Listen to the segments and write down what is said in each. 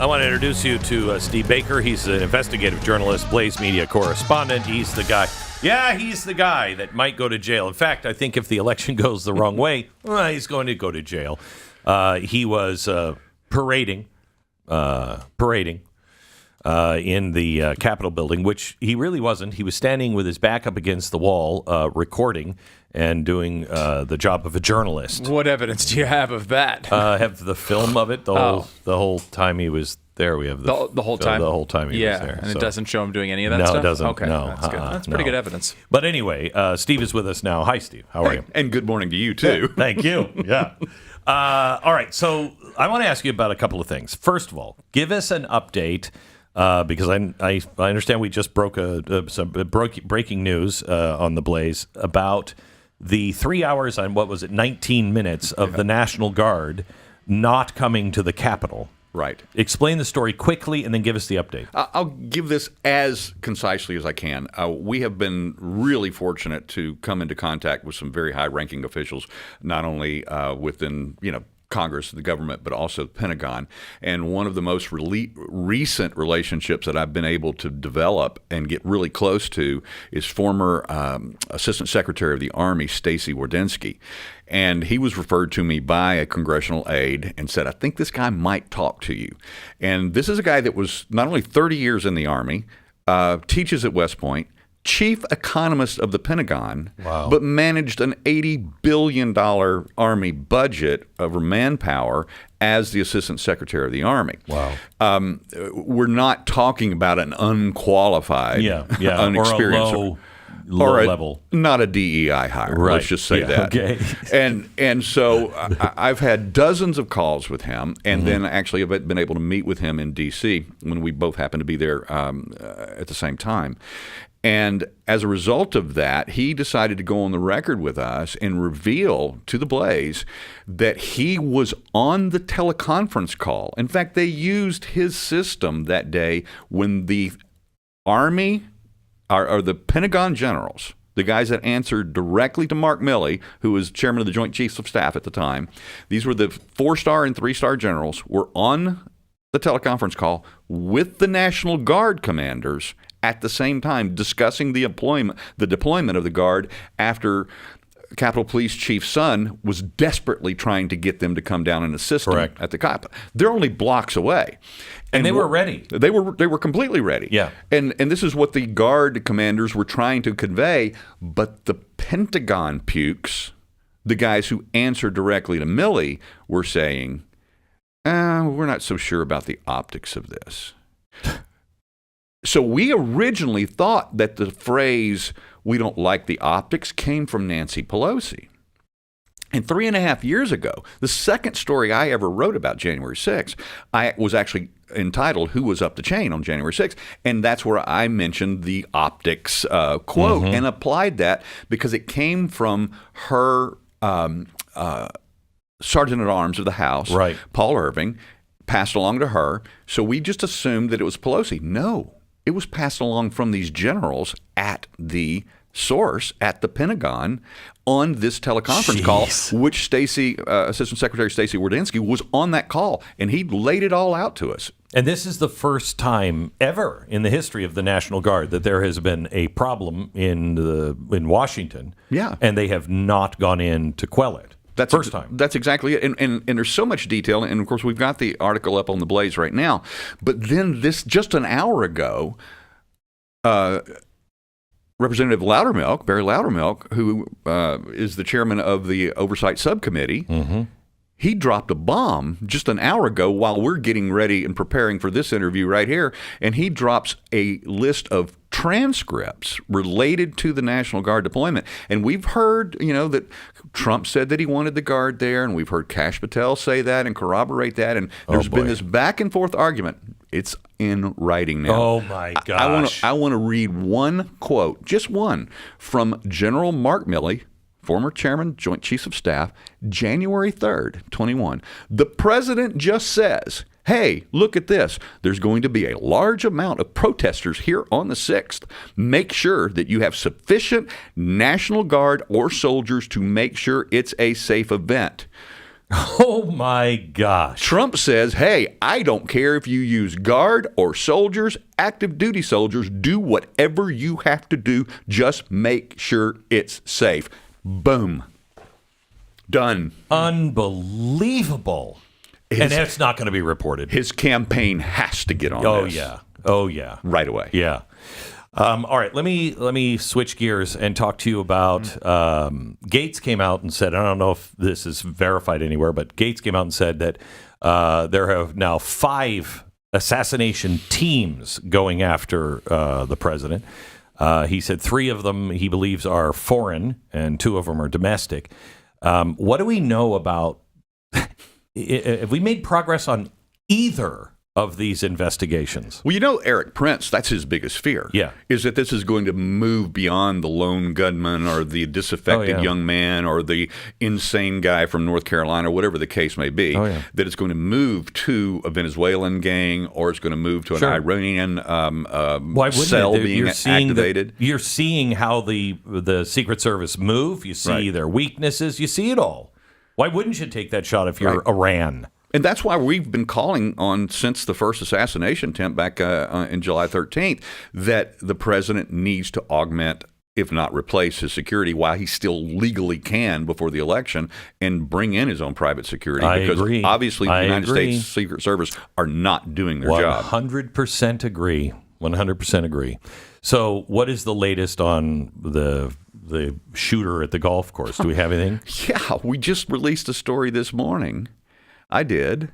I want to introduce you to Steve Baker. He's an investigative journalist, Blaze Media correspondent. He's the guy. Yeah, he's the guy that might go to jail. In fact, I think if the election goes the wrong way, he's going to go to jail. He was parading in the Capitol building, which he really wasn't. He was standing with his back up against the wall, recording and doing the job of a journalist. What evidence do you have of that? Have the film of it. The whole time he was there. We have the whole time. The whole time he was there. And it doesn't show him doing any of that stuff? No, it doesn't. Okay, no, that's good. That's pretty good evidence. But anyway, Steve is with us now. Hi, Steve. How are you? And good morning to you, too. Thank you. Yeah. All right. So I want to ask you about a couple of things. First of all, give us an update. Because I understand we just broke some breaking news on the Blaze about the 3 hours and 19 minutes of the National Guard not coming to the Capitol. Right. Explain the story quickly and then give us the update. I'll give this as concisely as I can. We have been really fortunate to come into contact with some very high-ranking officials, not only within, Congress, the government, but also the Pentagon. And one of the most recent relationships that I've been able to develop and get really close to is former Assistant Secretary of the Army, Stacy Wardensky. And he was referred to me by a congressional aide and said, I think this guy might talk to you. And this is a guy that was not only 30 years in the Army, teaches at West Point, chief economist of the Pentagon, but managed an $80 billion Army budget over manpower as the Assistant Secretary of the Army. Wow. We're not talking about an unqualified, unexperienced, or low level. Not a DEI hire, right. Let's just say that. Okay. And so I've had dozens of calls with him, and then actually I've been able to meet with him in D.C. when we both happened to be there at the same time. And as a result of that, he decided to go on the record with us and reveal to the Blaze that he was on the teleconference call. In fact, they used his system that day when the Army or the Pentagon generals, the guys that answered directly to Mark Milley, who was chairman of the Joint Chiefs of Staff at the time. These were the 4-star and 3-star generals, were on the teleconference call with the National Guard commanders at the same time discussing the deployment of the Guard after Capitol Police Chief Son was desperately trying to get them to come down and assist him at the Capitol. They're only blocks away. And they were ready. They were completely ready. Yeah. And this is what the Guard commanders were trying to convey, but the Pentagon pukes, the guys who answered directly to Milley, were saying, we're not so sure about the optics of this. So we originally thought that the phrase, we don't like the optics, came from Nancy Pelosi. And 3.5 years ago, the second story I ever wrote about January 6th, I was actually entitled Who Was Up the Chain on January 6th. And that's where I mentioned the optics quote and applied that because it came from her Sergeant-at-Arms of the House, Paul Irving, passed along to her. So we just assumed that it was Pelosi. No. It was passed along from these generals at the source at the Pentagon on this teleconference call, which Assistant Secretary Stacy Wardensky was on that call, and he laid it all out to us. And this is the first time ever in the history of the National Guard that there has been a problem in Washington, and they have not gone in to quell it. That's first time. That's exactly it. And there's so much detail. And, of course, we've got the article up on the Blaze right now. But then just an hour ago, Representative Loudermilk, Barry Loudermilk, who is the chairman of the Oversight Subcommittee, he dropped a bomb just an hour ago while we're getting ready and preparing for this interview right here. And he drops a list of transcripts related to the National Guard deployment. And we've heard, that Trump said that he wanted the Guard there, and we've heard Kash Patel say that and corroborate that. And there's been this back and forth argument. It's in writing now. Oh, my gosh. I want to read one quote, just one, from General Mark Milley, former chairman, Joint Chiefs of Staff, January 3rd, 21. The president just says, hey, look at this. There's going to be a large amount of protesters here on the 6th. Make sure that you have sufficient National Guard or soldiers to make sure it's a safe event. Oh, my gosh. Trump says, hey, I don't care if you use guard or soldiers, active duty soldiers, do whatever you have to do. Just make sure it's safe. Boom. Done. Unbelievable. And that's not going to be reported. His campaign has to get on this. Oh, yeah. Right away. Yeah. All right, let me switch gears and talk to you about Gates came out and said, I don't know if this is verified anywhere, but Gates came out and said that there have now 5 assassination teams going after the president. He said 3 of them he believes are foreign and 2 of them are domestic. What do we know about, have we made progress on either of these investigations? Well, you know, Eric Prince, that's his biggest fear. Yeah. Is that this is going to move beyond the lone gunman or the disaffected young man or the insane guy from North Carolina, or whatever the case may be. That it's going to move to a Venezuelan gang, or it's going to move to an Iranian cell being activated. You're seeing how the Secret Service move. You see their weaknesses. You see it all. Why wouldn't you take that shot if you're Iran? And that's why we've been calling on, since the first assassination attempt back in July 13th, that the president needs to augment, if not replace, his security while he still legally can before the election, and bring in his own private security. Because obviously the United States Secret Service are not doing their job. 100% agree. 100% agree. So what is the latest on the shooter at the golf course? Do we have anything? Yeah, we just released a story this morning. I did.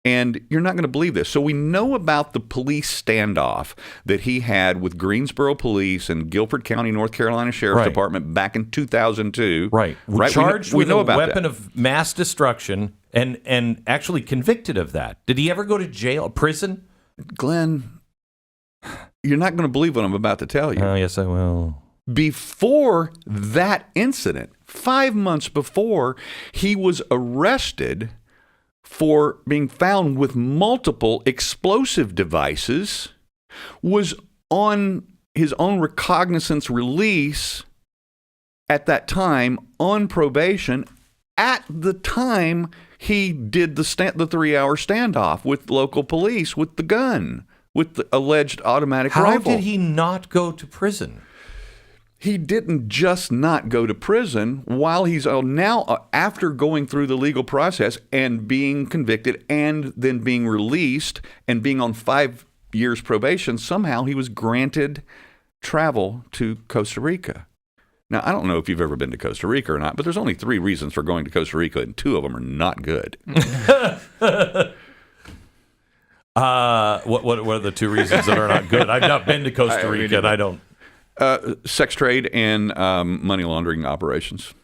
And you're not going to believe this. So we know about the police standoff that he had with Greensboro Police and Guilford County, North Carolina Sheriff's Department back in 2002. Right. Charged with a weapon of mass destruction and actually convicted of that. Did he ever go to jail, prison? Glenn, you're not going to believe what I'm about to tell you. Oh, yes, I will. Before that incident, 5 months before, he was arrested for being found with multiple explosive devices, was on his own recognizance release at that time on probation at the time he did the 3-hour standoff with local police with the gun, with the alleged automatic rifle. How did he not go to prison? He didn't just not go to prison while he's now, after going through the legal process and being convicted and then being released and being on 5 years probation, somehow he was granted travel to Costa Rica. Now, I don't know if you've ever been to Costa Rica or not, but there's only 3 reasons for going to Costa Rica, and 2 of them are not good. What are the 2 reasons that are not good? I've not been to Costa Rica, and I don't. Sex trade and money laundering operations.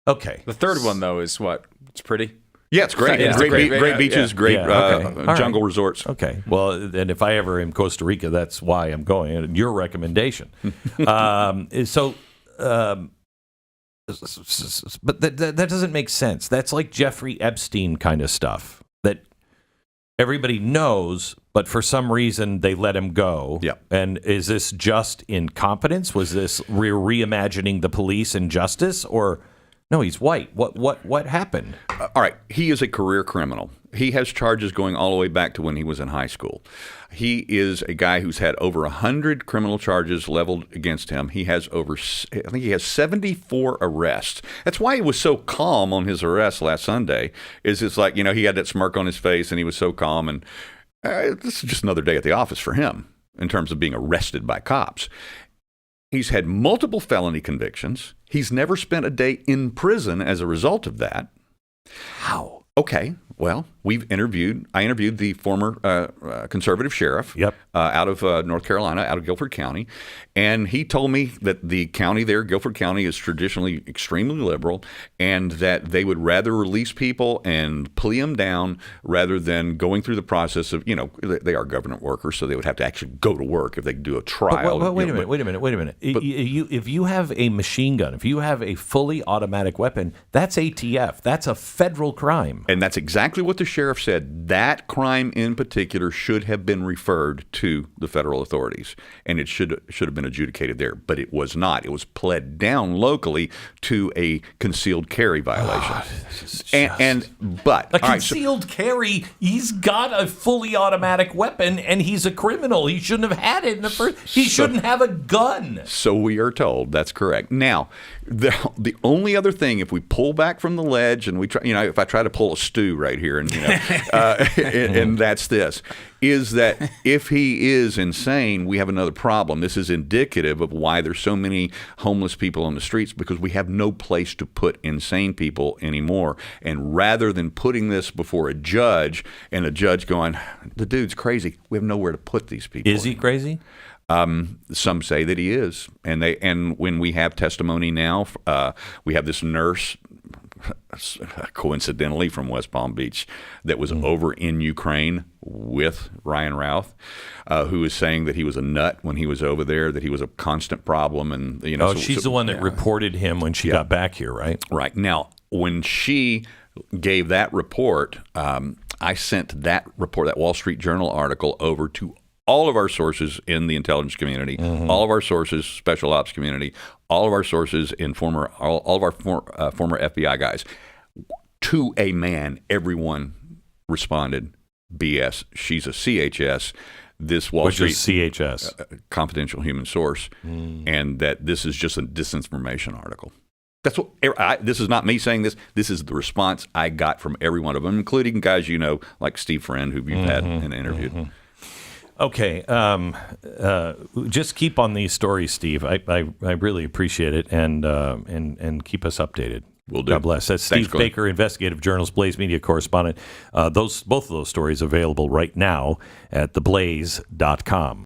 Okay. The third one, though, is what? It's pretty? Yeah, it's great. Yeah, great beaches, great jungle right. resorts. Okay. Well, and if I ever am Costa Rica, that's why I'm going. Your recommendation. But that doesn't make sense. That's like Jeffrey Epstein kind of stuff that everybody knows, but for some reason they let him go. Yeah. And is this just incompetence? Was this reimagining the police and justice, or no? He's white. What happened? All right. He is a career criminal. He has charges going all the way back to when he was in high school. He is a guy who's had over 100 criminal charges leveled against him. He has I think he has 74 arrests. That's why he was so calm on his arrest last Sunday. It's like, he had that smirk on his face and he was so calm. And this is just another day at the office for him in terms of being arrested by cops. He's had multiple felony convictions. He's never spent a day in prison as a result of that. How? Okay, well, I interviewed the former conservative sheriff out of North Carolina, out of Guilford County, and he told me that the county there, Guilford County, is traditionally extremely liberal, and that they would rather release people and plea them down rather than going through the process of, they are government workers, so they would have to actually go to work if they do a trial. But wait a minute. If you have a machine gun, if you have a fully automatic weapon, that's ATF. That's a federal crime. And that's exactly what the sheriff said that crime in particular should have been referred to the federal authorities, and it should have been adjudicated there, but it was not. It was pled down locally to a concealed carry violation. But a concealed carry, he's got a fully automatic weapon, and he's a criminal. He shouldn't have had it in the first. He shouldn't have a gun. So we are told. That's correct. Now, the only other thing, if we pull back from the ledge and we try, if I try to pull a stew right here, and and that's this, is that if he is insane, we have another problem. This is indicative of why there's so many homeless people on the streets, because we have no place to put insane people anymore. And rather than putting this before a judge and a judge going, the dude's crazy, we have nowhere to put these people. Is he crazy? Some say that he is, and when we have testimony now, we have this nurse, coincidentally from West Palm Beach, that was over in Ukraine with Ryan Routh, who is saying that he was a nut when he was over there, that he was a constant problem, and she's the one that reported him when she got back here, right? Right. Now, when she gave that report, I sent that report, that Wall Street Journal article, over to all of our sources in the intelligence community, all of our sources, special ops community, all of our sources in all of our former FBI guys. To a man, everyone responded, BS. She's a CHS. This Wall Street CHS, confidential human source, and that this is just a disinformation article. That's what. This is not me saying this. This is the response I got from every one of them, including guys like Steve Friend, who you've had and interviewed. Okay, just keep on these stories, Steve. I really appreciate it, and keep us updated. Will do. God bless. That's Steve Baker, investigative journalist, Blaze Media correspondent. Both of those stories available right now at theblaze.com.